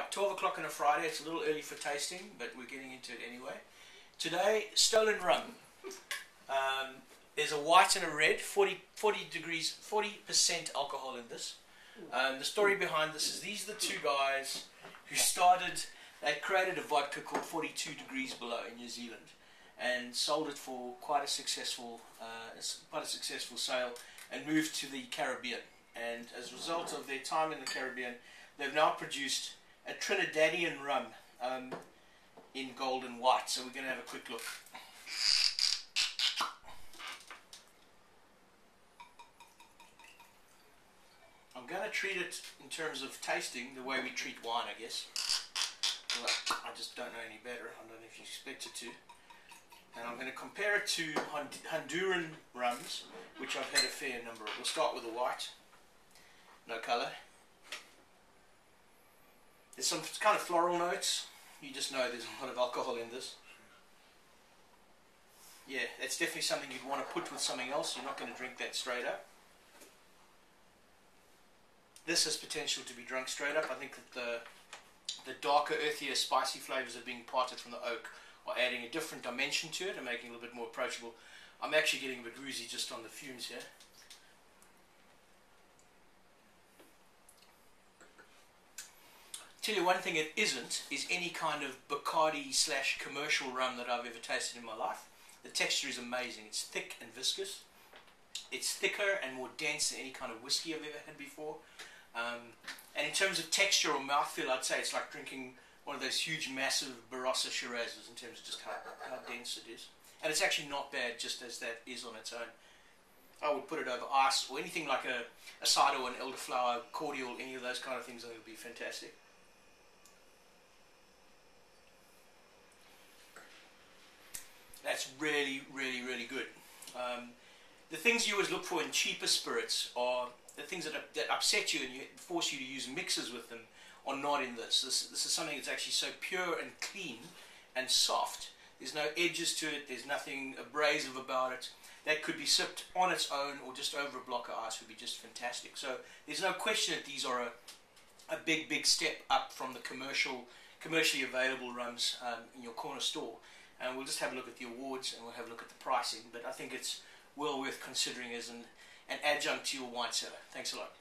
Right, 12 o'clock on a Friday. It's a little early for tasting, but we're getting into it anyway. Today, stolen rum. There's a white and a red, 40% alcohol in this. The story behind this is these are the two guys who they created a vodka called 42 Degrees Below in New Zealand and sold it for quite a successful sale and moved to the Caribbean. And as a result of their time in the Caribbean, they've now produced a Trinidadian rum in gold and white. So we're going to have a quick look. I'm going to treat it in terms of tasting the way we treat wine, I guess. Well, I just don't know any better. I don't know if you expect it to. And I'm going to compare it to Honduran rums, which I've had a fair number of. We'll start with the white. No colour. There's some kind of floral notes. You just know there's a lot of alcohol in this. Yeah, that's definitely something you'd want to put with something else. You're not going to drink that straight up. This has potential to be drunk straight up. I think that the darker, earthier, spicy flavours are being parted from the oak are adding a different dimension to it and making it a little bit more approachable. I'm actually getting a bit woozy just on the fumes here. Tell you one thing it isn't is any kind of Bacardi / commercial rum that I've ever tasted in my life. The texture is amazing. It's thick and viscous. It's thicker and more dense than any kind of whiskey I've ever had before. And in terms of texture or mouthfeel, I'd say it's like drinking one of those huge, massive Barossa Shirazes in terms of just how dense it is. And it's actually not bad just as that is on its own. I would put it over ice or anything like a cider or an elderflower cordial, any of those kind of things. I think would be fantastic. That's really, really, really good. The things you always look for in cheaper spirits are the things that upset you and force you to use mixers with them are not in this. This is something that's actually so pure and clean and soft. There's no edges to it. There's nothing abrasive about it. That could be sipped on its own or just over a block of ice would be just fantastic. So there's no question that these are a big, big step up from the commercially available rums in your corner store. And we'll just have a look at the awards and we'll have a look at the pricing. But I think it's well worth considering as an adjunct to your wine cellar. Thanks a lot.